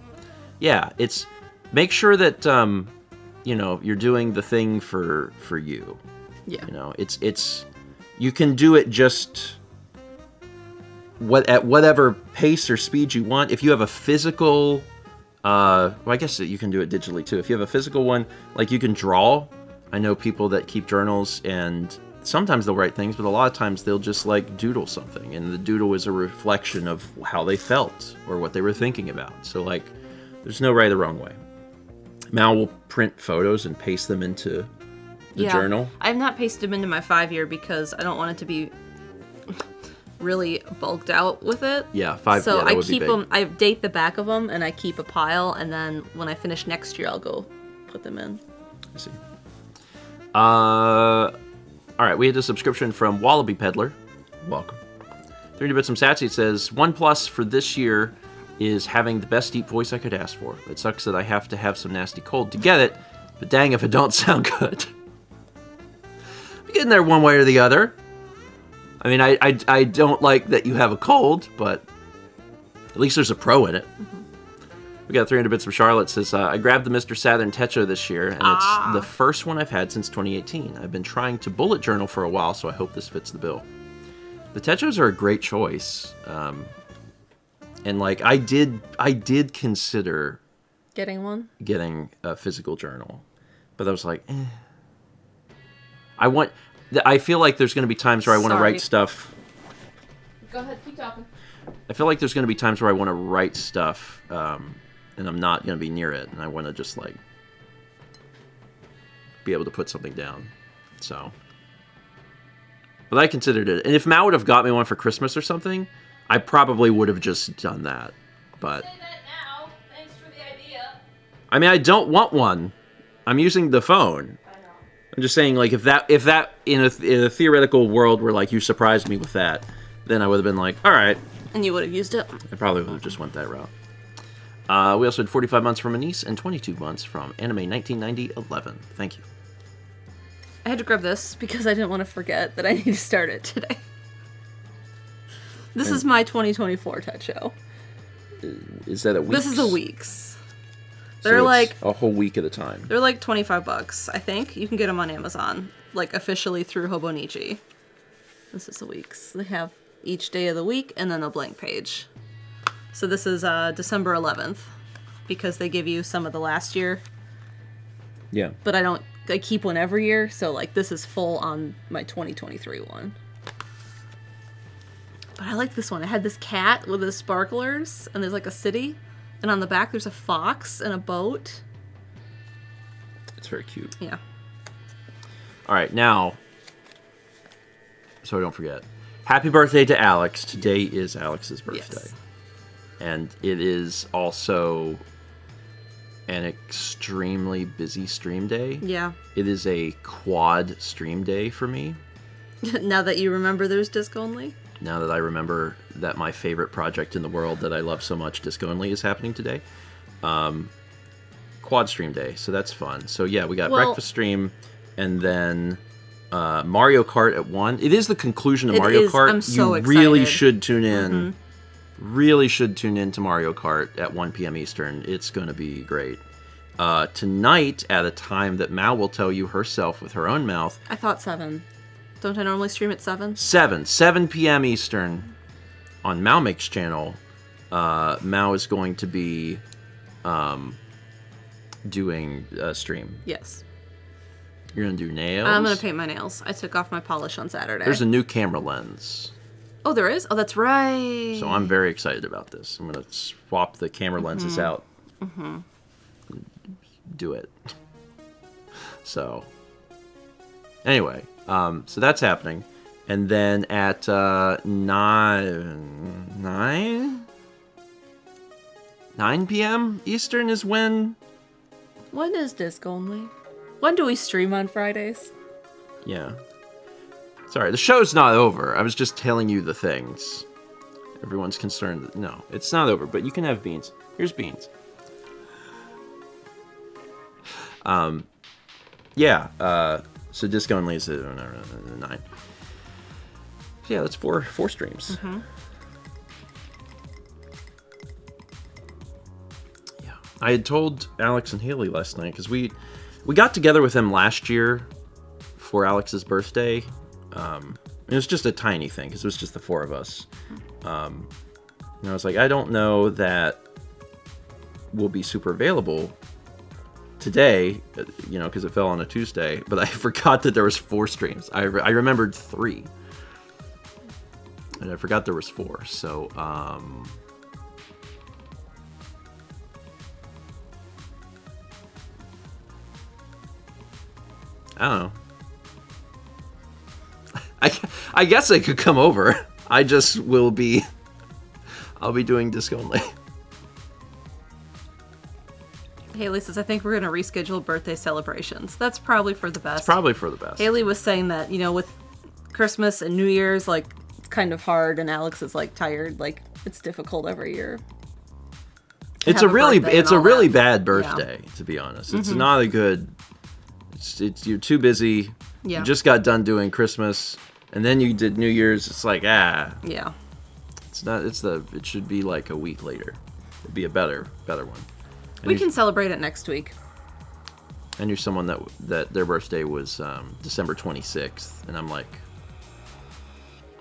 Yeah, it's make sure that you know, you're doing the thing for you. Yeah. You know, it's you can do it just at whatever pace or speed you want. If you have a physical well, I guess you can do it digitally too. If you have a physical one, like you can draw. I know people that keep journals, and sometimes they'll write things, but a lot of times they'll just like doodle something, and the doodle is a reflection of how they felt or what they were thinking about. So like, there's no right or wrong way. Mal will print photos and paste them into the journal. I've not pasted them into my 5-year because I don't want it to be really bulked out with it. Yeah, 5. So I keep them. I date the back of them, and I keep a pile, and then when I finish next year, I'll go put them in. I see. All right, we had a subscription from Wallaby Peddler. Welcome. 300 bits from Satsy. It says, 1+ for this year is having the best deep voice I could ask for. It sucks that I have to have some nasty cold to get it, but dang if it don't sound good. I'm getting there one way or the other. I mean, I don't like that you have a cold, but at least there's a pro in it. Mm-hmm. We got 300 bits from Charlotte. It says, I grabbed the Mr. Saturn Techo this year, and it's the first one I've had since 2018. I've been trying to bullet journal for a while, so I hope this fits the bill. The Techos are a great choice. And like, I did consider getting a physical journal, but I was like, I feel like there's going to be times where I want to write stuff. Go ahead, keep talking. I feel like there's going to be times where I want to write stuff, and I'm not going to be near it, and I want to just like be able to put something down. So, but I considered it, and if Matt would have got me one for Christmas or something, I probably would have just done that. But say that now. Thanks for the idea. I mean, I don't want one. I'm using the phone. I know. I'm just saying, like, if that in a theoretical world where like you surprised me with that, then I would have been like, all right. And you would have used it. I probably would have just went that route. We also had 45 months from Anise and 22 months from Anime 1990-11. Thank you. I had to grab this because I didn't want to forget that I need to start it today. This is my 2024 Touch Show. Is that a week? This is a week's. So They're it's like a whole week at a time. they're like $25, I think. You can get them on Amazon, like officially through Hobonichi. This is the week's. They have each day of the week and then a blank page. So this is December 11th because they give you some of the last year, Yeah. but I keep one every year, so like this is full on my 2023 one. But I like this one. It had this cat with the sparklers, and there's like a city, and on the back there's a fox and a boat. It's very cute. Yeah. All right, now, so I don't forget. Happy birthday to Alex. Today is Alex's birthday. Yes. And it is also an extremely busy stream day. Yeah. It is a quad stream day for me. Now that you remember there's disc only. Now that I remember that my favorite project in the world that I love so much, Disc Only, is happening today. Quad stream day, so that's fun. So yeah, we got breakfast stream, and then Mario Kart at 1. It is the conclusion of Mario Kart. I'm so you really excited. should tune in. Really should tune in to Mario Kart at 1 p.m. Eastern. It's going to be great. Tonight, at a time that Mal will tell you herself with her own mouth. I thought 7. Don't I normally stream at 7? 7 p.m. Eastern on Mal Makes channel. Mal is going to be doing a stream. Yes. You're going to do nails? I'm going to paint my nails. I took off my polish on Saturday. There's a new camera lens. Oh, there is? Oh, that's right. So I'm very excited about this. I'm going to swap the camera lenses out. Do it. So, anyway, so that's happening. And then at 9 p.m. Eastern is when... When is disc only? When do we stream on Fridays? Yeah. Sorry, the show's not over. I was just telling you the things. Everyone's concerned that... No, it's not over, but you can have beans. Here's beans. So disc only is 9. So yeah, that's four streams. Yeah, I had told Alex and Haley last night because we got together with them last year for Alex's birthday. It was just a tiny thing because it was just the 4 of us. And I was like, I don't know that we'll be super available today, because it fell on a Tuesday, but I forgot that there was 4 streams. I remembered 3, and I forgot there was 4. So I don't know. I guess I could come over. I just I'll be doing disc only. Haley says, I think we're going to reschedule birthday celebrations. That's probably for the best. It's probably for the best. Haley was saying that, with Christmas and New Year's, like, it's kind of hard, and Alex is, like, tired. Like, it's difficult every year. It's a really bad birthday, to be honest. It's not a good... It's you're too busy. Yeah. You just got done doing Christmas, and then you did New Year's. It's like, Yeah. It's not. It should be like a week later. It'd be a better one. We can celebrate it next week. I knew someone that their birthday was December 26th, and I'm like,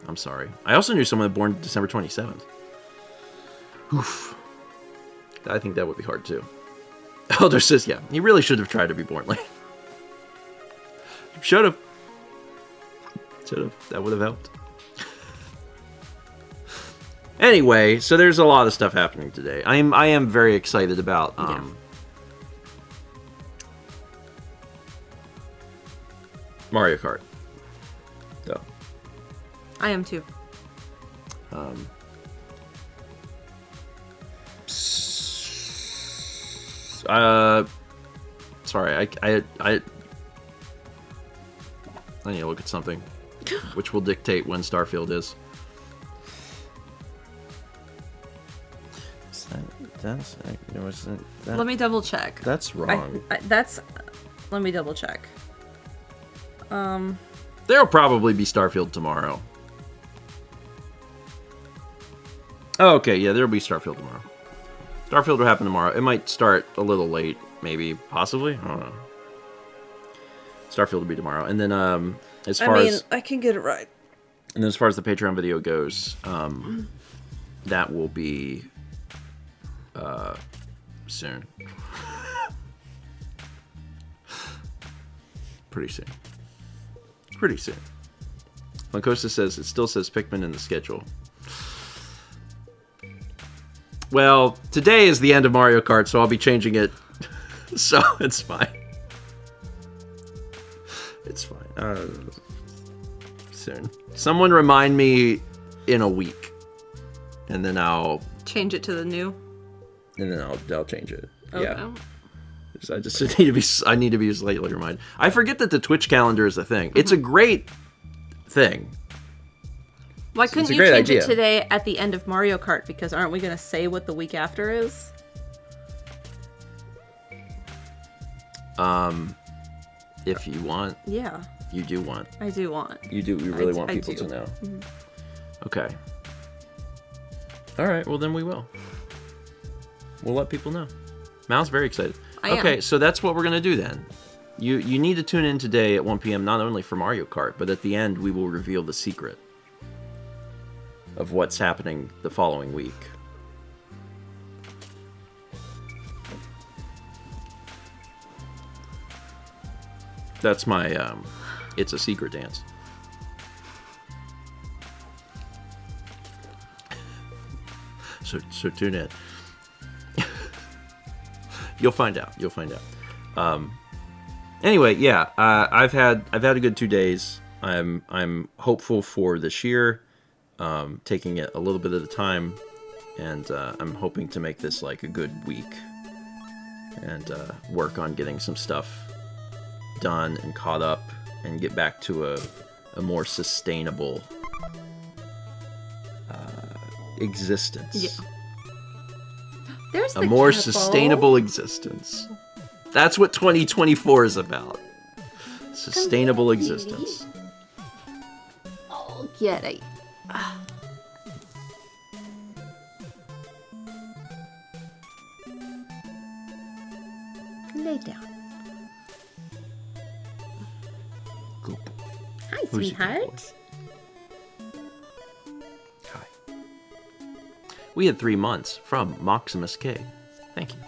I'm sorry. I also knew someone born December 27th. Oof. I think that would be hard too. Elder says, yeah, he really should have tried to be born late. Should have. That would have helped. Anyway, so there's a lot of stuff happening today. I am very excited about Mario Kart. So. I am too. Sorry, I need to look at something, which will dictate when Starfield is. Let me double check. That's wrong. Let me double check. There'll probably be Starfield tomorrow. Oh, okay, yeah, there'll be Starfield tomorrow. Starfield will happen tomorrow. It might start a little late, maybe, possibly. I don't know. Starfield will be tomorrow, and then as far as I can get it right. And then as far as the Patreon video goes, that will be soon. Pretty soon. Pretty soon. Lancosta says, it still says Pikmin in the schedule. Well, today is the end of Mario Kart, so I'll be changing it. So it's fine. It's fine. Soon. Someone remind me in a week. And then I'll... Change it to the new? And then I'll change it. Okay. Yeah. I just need to be slightly reminded. I forget that the Twitch calendar is a thing. It's a great thing. Why couldn't you change it today at the end of Mario Kart? Because aren't we going to say what the week after is? If you want. Yeah. You do want. I do want. You do. We really want people to know. Mm-hmm. Okay. All right. Well, then we will. We'll let people know. Mal's very excited. Okay, so that's what we're going to do then. You need to tune in today at 1 p.m. not only for Mario Kart, but at the end we will reveal the secret of what's happening the following week. That's my it's a secret dance. So tune in. You'll find out. You'll find out. Anyway, yeah, I've had a good 2 days. I'm hopeful for this year, taking it a little bit at a time, and I'm hoping to make this like a good week, and work on getting some stuff done and caught up, and get back to a more sustainable existence. Yeah. There's a more sustainable existence. That's what 2024 is about. Sustainable existence. Oh, get it. Lay down. Goop. Hi, sweetheart. Hi. We had 3 months from Maximus K. Thank you.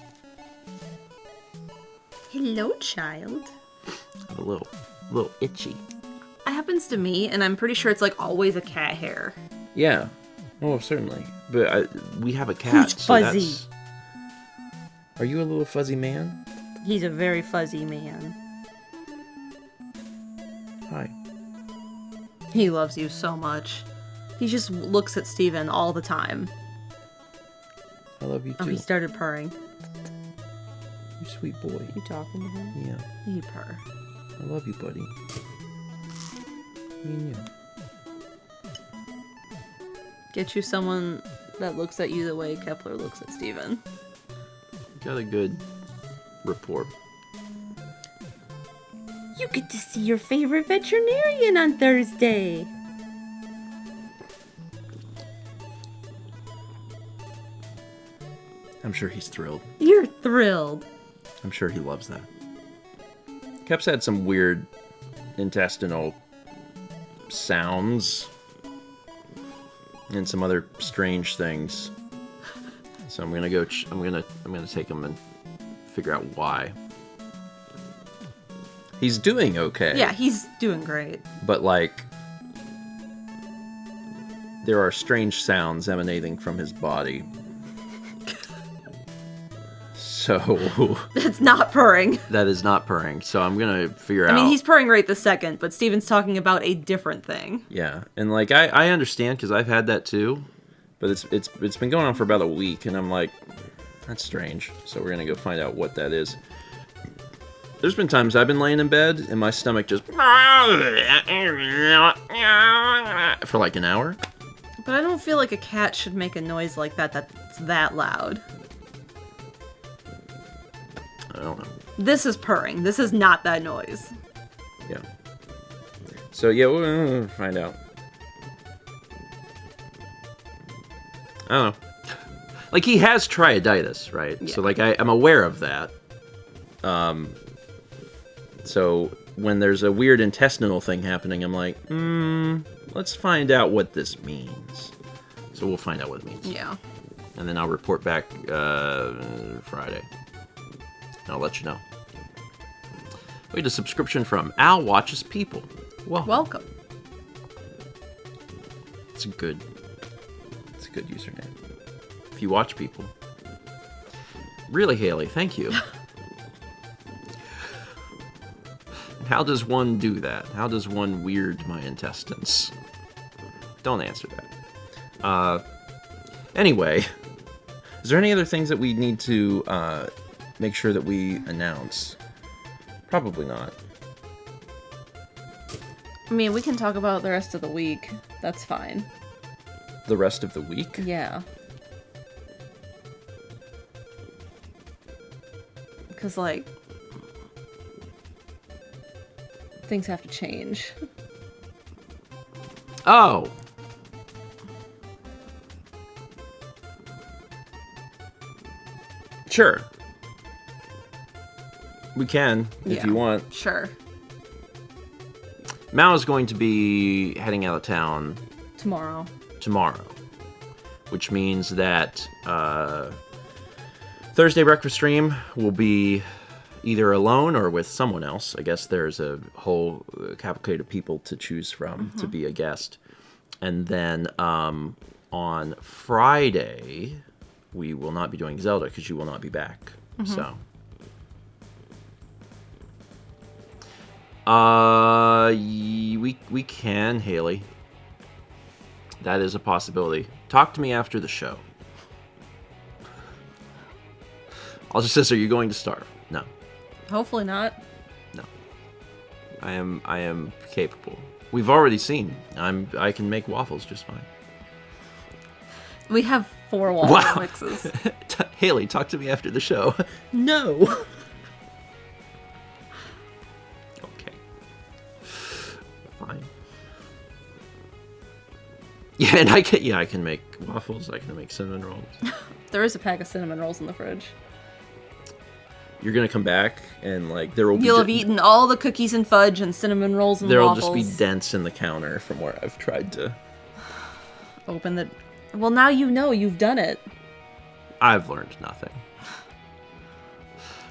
Hello, child. I'm a little itchy. It happens to me, and I'm pretty sure it's like always a cat hair. Yeah. Oh, certainly. But we have a cat. Who's fuzzy? So are you a little fuzzy man? He's a very fuzzy man. Hi. He loves you so much. He just looks at Steven all the time. I love you too. Oh, he started purring. You sweet boy. You talking to him? Yeah. He purr. I love you, buddy. Yeah. Get you someone that looks at you the way Kepler looks at Steven. Got a good rapport. You get to see your favorite veterinarian on Thursday. I'm sure he's thrilled. You're thrilled. I'm sure he loves that. Kep's had some weird intestinal sounds and some other strange things. So I'm gonna go. I'm gonna take him and figure out why. He's doing okay. Yeah, he's doing great. But like, there are strange sounds emanating from his body. So that's not purring. That is not purring. So I'm gonna figure out. I mean, he's purring right this second, but Steven's talking about a different thing. Yeah, and like I understand because I've had that too, but it's been going on for about a week, and I'm like, that's strange. So we're gonna go find out what that is. There's been times I've been laying in bed and my stomach just for like an hour. But I don't feel like a cat should make a noise like that that's that loud. I don't know. This is purring. This is not that noise. Yeah. So yeah, we'll find out. I don't know. Like, he has triaditis, right? Yeah. So, like, I'm aware of that. So, when there's a weird intestinal thing happening, I'm like, let's find out what this means. So, we'll find out what it means. Yeah. And then I'll report back Friday. And I'll let you know. We had a subscription from Al Watches People. Welcome. It's a good username. If you watch people. Really, Haley, thank you. How does one do that? How does one weird my intestines? Don't answer that. Anyway, is there any other things that we need to make sure that we announce? Probably not. I mean, we can talk about the rest of the week. That's fine. The rest of the week? Yeah. Because, like, things have to change. Oh! Sure. We can, if you want. Sure. Mao is going to be heading out of town Tomorrow. Which means that Thursday breakfast stream will be either alone or with someone else. I guess there's a whole cavalcade of people to choose from to be a guest. And then on Friday, we will not be doing Zelda because you will not be back. So. We can, Haley. That is a possibility. Talk to me after the show. I'll just say, are you going to starve? No. Hopefully not. No. I am capable. We've already seen. I can make waffles just fine. We have 4 waffle mixes. Haley, talk to me after the show. No. Fine. Yeah, and I can make waffles. I can make cinnamon rolls. There is a pack of cinnamon rolls in the fridge. You're gonna come back and like there will be. You'll have eaten all the cookies and fudge and cinnamon rolls and there will waffles. just be dents in the counter from where I've tried to open the. Well, now you know you've done it. I've learned nothing.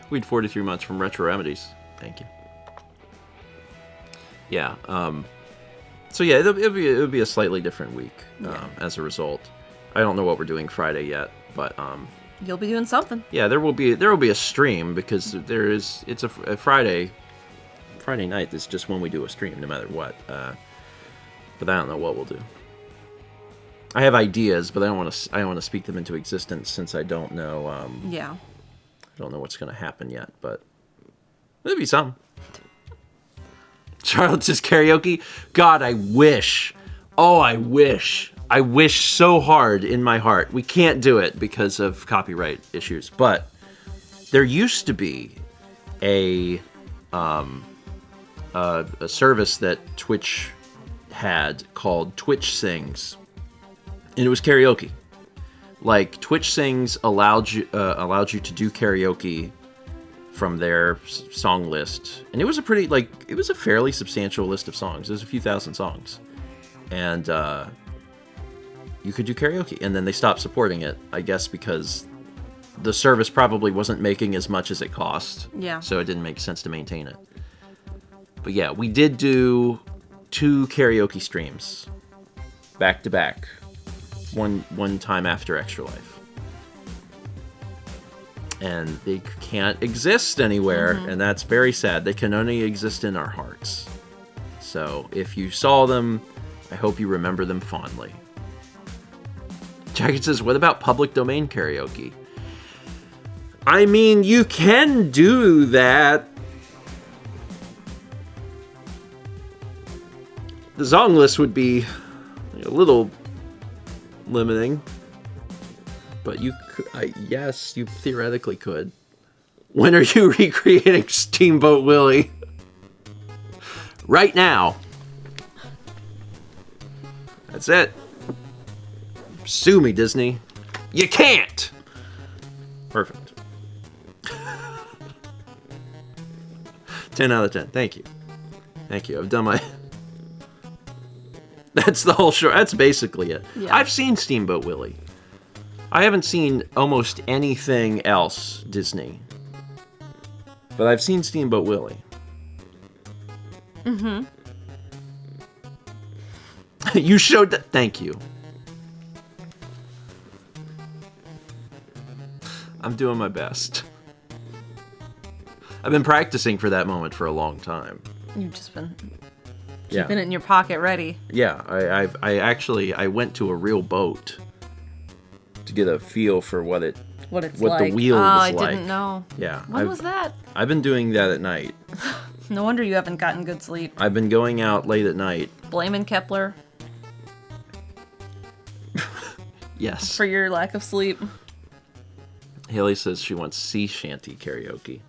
We'd 43 months from Retro Remedies. Thank you. Yeah. So yeah, it'll be a slightly different week as a result. I don't know what we're doing Friday yet, but you'll be doing something. Yeah, there will be a stream because it's a Friday night. That's just when we do a stream, no matter what. But I don't know what we'll do. I have ideas, but I don't want to speak them into existence since I don't know. Yeah. I don't know what's going to happen yet, but there'll be some. Charlotte says karaoke. God, I wish. Oh, I wish. I wish so hard in my heart. We can't do it because of copyright issues. But there used to be a service that Twitch had called Twitch Sings, and it was karaoke. Like Twitch Sings allowed you to do karaoke from their song list, and it was a fairly substantial list of songs. There's a few thousand songs, and you could do karaoke. And then they stopped supporting it, I guess, because the service probably wasn't making as much as it cost. Yeah. So it didn't make sense to maintain it. But yeah, we did do 2 karaoke streams back to back, one time after Extra Life. And they can't exist anywhere, and that's very sad. They can only exist in our hearts. So if you saw them, I hope you remember them fondly. Jacket says, what about public domain karaoke? I mean, you can do that. The song list would be a little limiting. But you could, yes, you theoretically could. When are you recreating Steamboat Willie? Right now. That's it. Sue me, Disney. You can't! Perfect. 10 out of 10. Thank you. Thank you. I've done my... That's the whole show. That's basically it. Yeah. I've seen Steamboat Willie. I haven't seen almost anything else Disney. But I've seen Steamboat Willie. Mm-hmm. You showed that. Thank you. I'm doing my best. I've been practicing for that moment for a long time. You've just been Yeah. keeping it in your pocket ready. Yeah, I went to a real boat to get a feel for what It's what like. the wheel oh, was I like. didn't know. Yeah. When was that? I've been doing that at night. No wonder you haven't gotten good sleep. I've been going out late at night. Blaming Kepler Yes. for your lack of sleep. Haley says she wants sea shanty karaoke.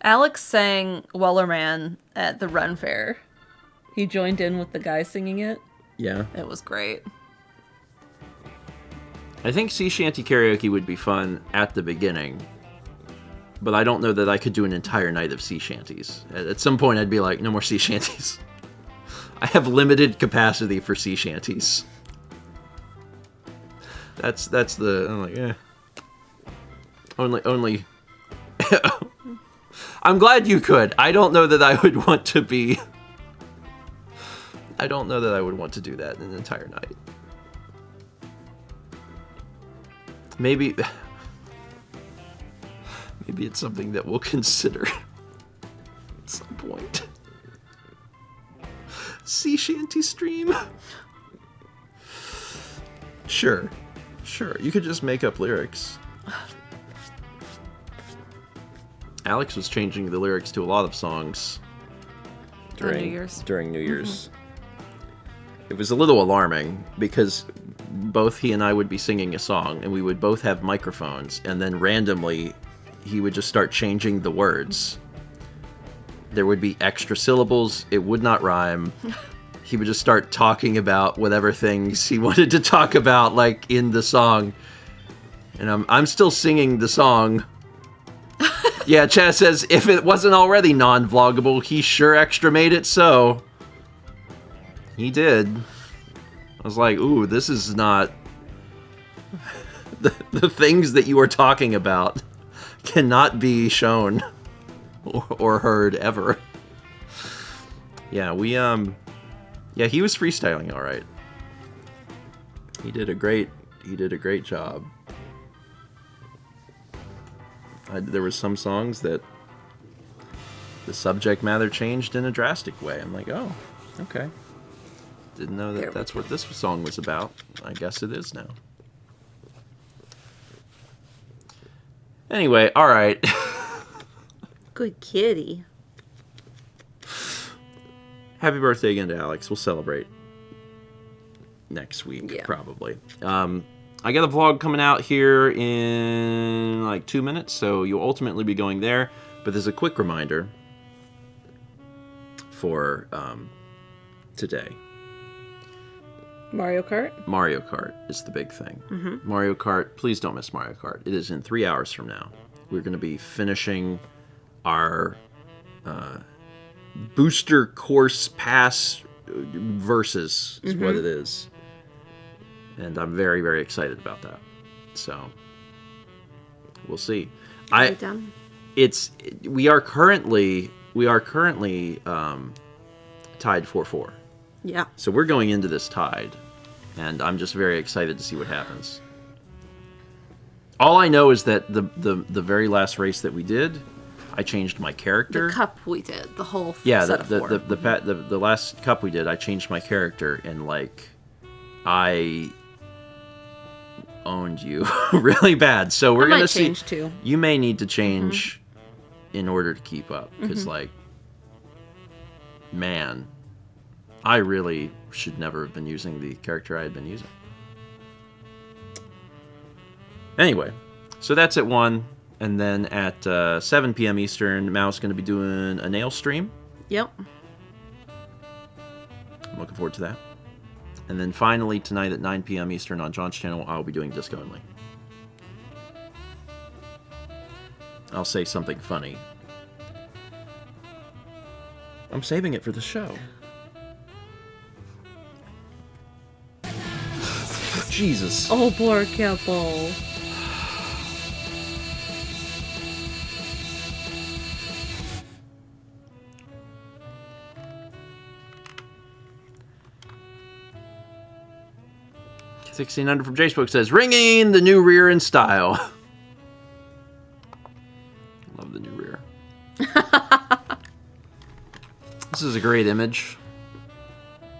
Alex sang Wellerman at the Run Fair. He joined in with the guy singing it. Yeah. It was great. I think sea shanty karaoke would be fun at the beginning, but I don't know that I could do an entire night of sea shanties. At some point, I'd be like, no more sea shanties. I have limited capacity for sea shanties. That's the... I'm like, eh. Only... I'm glad you could. I don't know that I would want to be... I don't know that I would want to do that an entire night. Maybe it's something that we'll consider at some point. Sea shanty stream? Sure. You could just make up lyrics. Alex was changing the lyrics to a lot of songs during New Year's. It was a little alarming because both he and I would be singing a song and we would both have microphones, and then randomly he would just start changing the words. There would be extra syllables, it would not rhyme. He would just start talking about whatever things he wanted to talk about, like in the song. And I'm still singing the song. Yeah, Chaz says, if it wasn't already non-vloggable, he sure extra made it so. He did. I was like, ooh, this is not... the things that you are talking about cannot be shown or heard ever. Yeah, yeah, he was freestyling all right. He did a great job. There were some songs that the subject matter changed in a drastic way. I'm like, oh, okay. Didn't know that that's what this song was about. I guess it is now. Anyway, all right. Good kitty. Happy birthday again to Alex. We'll celebrate next week, Yeah. probably. I got a vlog coming out here in like 2 minutes, so you'll ultimately be going there. But there's a quick reminder for today. Mario Kart? Mario Kart is the big thing. Mm-hmm. Mario Kart, please don't miss Mario Kart. It is in 3 hours from now. We're going to be finishing our booster course pass versus is what it is. And I'm very, very excited about that. So, we'll see. We are currently tied 4-4. Yeah. So we're going into this tied, and I'm just very excited to see what happens. All I know is that the very last race that we did, I changed my character. The cup we did, the whole yeah, set of four. the last cup we did, I changed my character, and like I owned you really bad. So we're gonna see. Change too. You may need to change in order to keep up, because like, man, I really should never have been using the character I had been using. Anyway, so that's at 1, and then at 7 p.m. Eastern, Mao's going to be doing a nail stream. Yep. I'm looking forward to that. And then finally, tonight at 9 p.m. Eastern on John's channel, I'll be doing disco only. I'll say something funny. I'm saving it for the show. Jesus. Oh, poor couple. $1,600 from Facebook says, ringing the new rear in style. Love the new rear. This is a great image.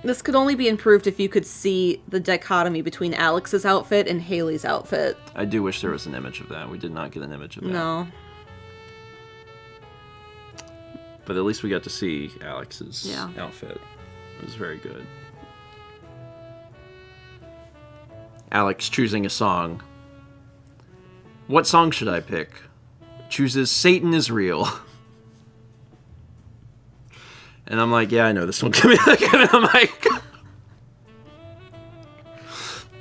This could only be improved if you could see the dichotomy between Alex's outfit and Haley's outfit. I do wish there was an image of that. We did not get an image of that. No. But at least we got to see Alex's Yeah. outfit. It was very good. Alex choosing a song. What song should I pick? Chooses Satan is Real. And I'm like, yeah, I know this one. Give me the mic.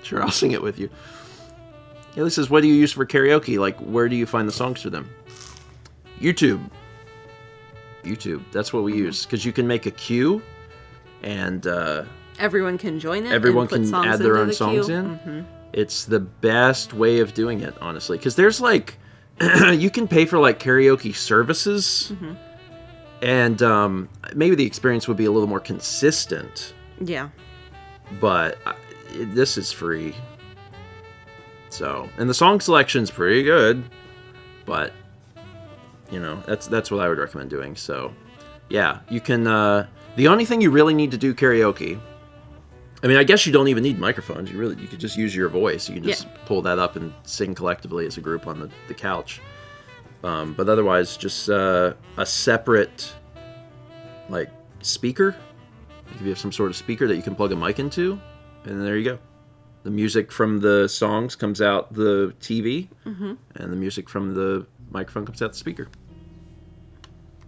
Sure, I'll sing it with you. Haley says, what do you use for karaoke? Like, where do you find the songs for them? YouTube. YouTube. That's what we use. Because you can make a queue, and Everyone can join it. everyone and put can songs add their into own the songs queue. in. Mm-hmm. It's the best way of doing it, honestly. Because there's like, you can pay for like karaoke services. Mm-hmm. And maybe the experience would be a little more consistent. Yeah. But this is free. So, and the song selection's pretty good. But, you know, that's what I would recommend doing. So, yeah, you can... the only thing you really need to do karaoke... I mean, I guess you don't even need microphones. You could just use your voice. You can just pull that up and sing collectively as a group on the couch. But otherwise, just a separate, like, speaker. If you have some sort of speaker that you can plug a mic into, and there you go. The music from the songs comes out the TV, and the music from the microphone comes out the speaker.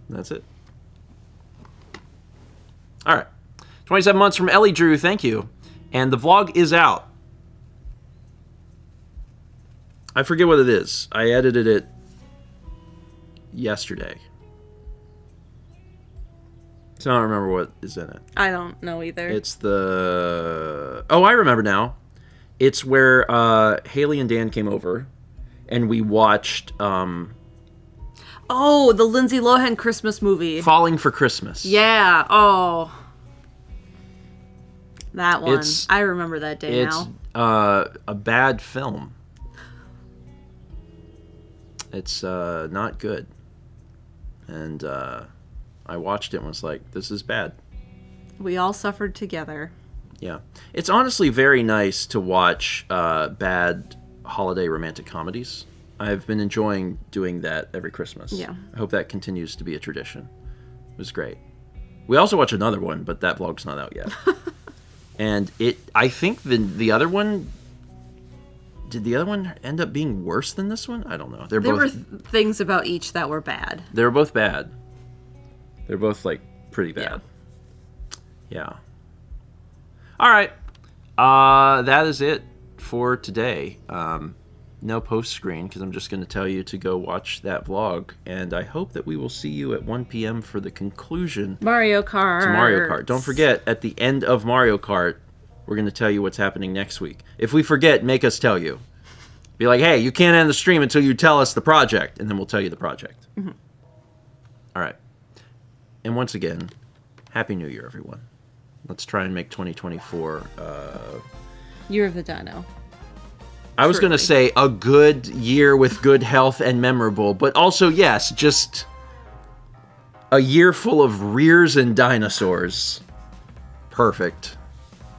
And that's it. All right. 27 months from Ellie Drew, thank you. And the vlog is out. I forget what it is. I edited it yesterday. So I don't remember what is in it. I don't know either. It's the... Oh, I remember now. It's where Haley and Dan came over, and we watched... Oh, the Lindsay Lohan Christmas movie. Falling for Christmas. Yeah. Oh. That one. I remember that day it's, now. a bad film. It's not good. And I watched it and was like, this is bad. We all suffered together. Yeah. It's honestly very nice to watch bad holiday romantic comedies. I've been enjoying doing that every Christmas. Yeah. I hope that continues to be a tradition. It was great. We also watched another one, but that vlog's not out yet. And I think the other one... Did the other one end up being worse than this one? I don't know. There were things about each that were bad. They were both bad. They're both, like, pretty bad. Yeah. All right. That is it for today. No post screen, because I'm just going to tell you to go watch that vlog. And I hope that we will see you at 1 p.m. for the conclusion Mario Kart. to Mario Kart. Don't forget, at the end of Mario Kart, we're going to tell you what's happening next week. If we forget, make us tell you. Be like, hey, you can't end the stream until you tell us the project, and then we'll tell you the project. Mm-hmm. All right. And once again, Happy New Year, everyone. Let's try and make 2024... Year of the Dino. I was going to say a good year with good health and memorable, but also, yes, just a year full of rears and dinosaurs. Perfect.